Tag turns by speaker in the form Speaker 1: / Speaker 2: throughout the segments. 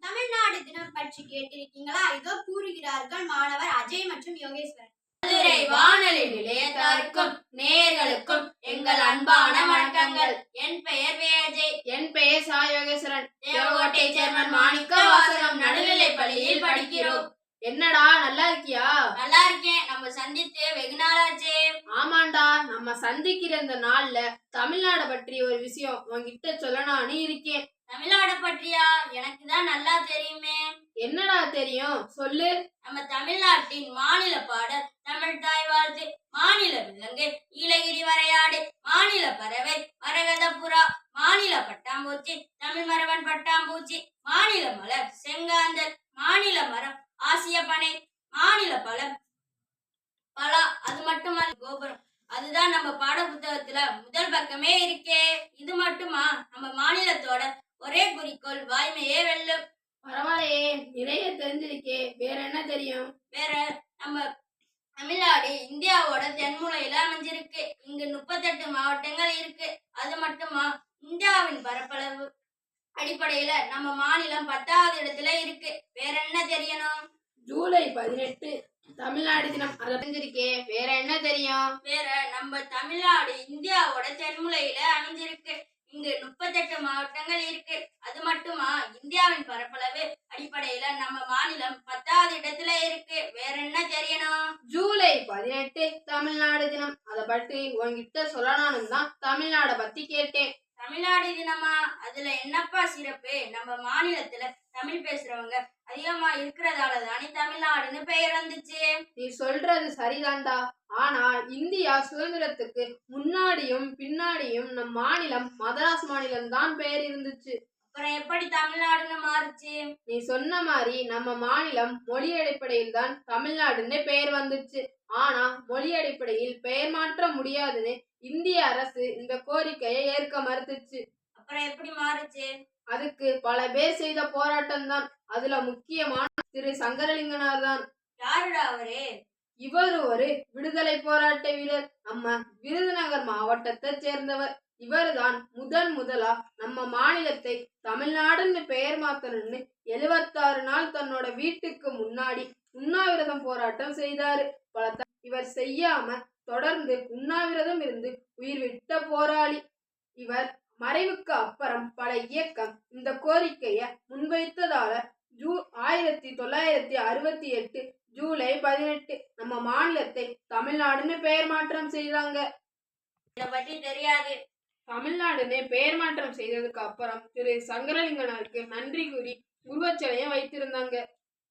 Speaker 1: தமிழ்நாடு தினம் பற்றி கேட்டிருக்கீங்களா? இதோ கூறுகிறார்கள் மாணவர் அஜய் மற்றும் யோகேஸ்வரன்.
Speaker 2: மதுரை வானொலி நிலையத்தாருக்கும் நேயர்களுக்கும் எங்கள் அன்பான வணக்கங்கள்.
Speaker 1: என் பெயர் அஜய்.
Speaker 2: என் பெயர் சா யோகேஸ்வரன். தேவகோட்டை சேர்மன் மாணிக்க வாசகம் நடுநிலை பள்ளியில் படிக்கிறோம். என்னடா நல்லா இருக்கியா?
Speaker 1: நல்லா இருக்கேன். நம்ம சந்தித்து வெகு நாளாச்சே.
Speaker 2: ஆமாண்டா, நம்ம சந்திக்கிற இந்த நாள்ல தமிழ்நாடு பற்றி ஒரு விஷயம் உன்கிட்ட சொல்லலான்னு இருக்கேன்.
Speaker 1: தமிழ்நாடு பற்றியா? எனக்கு தான் நல்லா தெரியுமே.
Speaker 2: என்னடா தெரியும், சொல்லு.
Speaker 1: நம்ம தமிழ்நாட்டின் மாநில பாடல் தமிழ் தாய் வாழ்த்து, மாநில விலங்கு நீலகிரி வரையாடு, மாநில பறவை மரகத புறா, மாநில பட்டாம்பூச்சி தமிழ் மரவன் பட்டாம்பூச்சி, மாநில மலர் செங்காந்தல், மாநில மரம் ஆசிய பனை, மாநில பழம் பலா. அது மட்டுமல்ல கோபுரம். அதுதான் நம்ம பாட புத்தகத்துல முதல் பக்கமே இருக்கே. இது மட்டுமா? நம்ம மாநிலத்தோட ஒரே குறிக்கோள் வாய்மையே வெல்லும்.
Speaker 2: பரவாயில்லையே, நிறைய தெரிஞ்சிருக்கே. வேற என்ன தெரியும்?
Speaker 1: வேற, நம்ம தமிழ்நாடு இந்தியாவோட தென்மூலையில அமைஞ்சிருக்கு. இங்கு 38 மாவட்டங்கள் இருக்கு. அது மட்டுமா? இந்தியாவின் பரப்பளவு அடிப்படையில நம்ம மாநிலம் 10வது இடத்துல இருக்கு. வேற என்ன தெரியணும்?
Speaker 2: ஜூலை 18 தமிழ்நாடு தினம். அதை தெரிஞ்சிருக்கே. வேற என்ன தெரியும்?
Speaker 1: வேற, நம்ம தமிழ்நாடு இந்தியாவோட தென்மூலையில அமைஞ்சிருக்கு. இங்கு 38 மாவட்டங்கள் இருக்கு. அது மட்டுமா? இந்தியாவின் பரப்பளவு அடிப்படையில நம்ம மாநிலம் 10வது இடத்துல இருக்கு. வேற என்ன தெரியணும்?
Speaker 2: ஜூலை 18 தமிழ்நாடு தினம். அதை பற்றி உங்ககிட்ட சொல்லணும்னு தான் தமிழ்நாட பத்தி கேட்டேன்.
Speaker 1: தமிழ்நாடு தினமா? அதுல என்னப்பா சிறப்பு? நம்ம மாநிலத்துல தமிழ் பேசுறவங்க அதிகமா இருக்கிறதால தானே தமிழ்நாடுன்னு பெயர் வந்துச்சு.
Speaker 2: நீ சொல்றது சரிதான்டா. ஆனா இந்தியா சுதந்திரத்துக்கு முன்னாடியும் பின்னாடியும் நம் மாநிலம் மதராஸ் மாநிலம் தான் பெயர் இருந்துச்சு.
Speaker 1: அப்புறம் எப்படி தமிழ்நாடுன்னு மாறுச்சு?
Speaker 2: நீ சொன்ன மாதிரி நம்ம மாநிலம் மொழி அடிப்படையில் தான் தமிழ்நாடுன்னு பெயர் வந்துச்சு. ஆனா மொழி அடிப்படையில் பெயர் மாற்ற முடியாதுன்னு இந்திய அரசு இந்த கோரிக்கையை ஏற்க மறுத்துச்சு.
Speaker 1: அப்புறம் எப்படி மாறுச்சு?
Speaker 2: அதுக்கு பல பேர் செய்த போராட்டம் தான். அதுல முக்கியமான திரு சங்கரலிங்கனார் தான்.
Speaker 1: யாருடா அவரு?
Speaker 2: இவர் ஒரு விடுதலை போராட்ட வீரர். நம்ம விருதுநகர் மாவட்டத்தை சேர்ந்தவர். இவர்தான் முதலா நம்ம மாநிலத்தை தமிழ்நாடுன்னு பெயர் மாத்தணும்னு 76 நாள் தன்னோட வீட்டுக்கு முன்னாடி உண்ணாவிரதம் போராட்டம் செய்தாரு. இவர் செய்யாம தொடர்ந்து உண்ணாவிரதம் இருந்து உயிர் விட்ட போராளி இவர். மறைவுக்கு அப்புறம் பல இயக்கம் இந்த கோரிக்கைய முன்வைத்ததால 1968 ஜூலை 18 நம்ம மாநிலத்தை தமிழ்நாடுன்னு பெயர் மாற்றம் செய்தாங்க.
Speaker 1: இத பத்தி தெரியாது.
Speaker 2: தமிழ்நாடுன்னு பெயர் மாற்றம் செய்ததுக்கு அப்புறம் திரு சங்கரலிங்கனாருக்கு நன்றி கூறி உருவச்சிலையை வைத்திருந்தாங்க.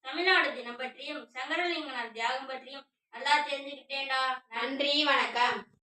Speaker 1: தமிழ்நாடு தினம் பற்றியும் சங்கரலிங்கனார் தியாகம் பற்றியும் நல்லா தெரிஞ்சுக்கிட்டேன்டா.
Speaker 2: நன்றி, வணக்கம்.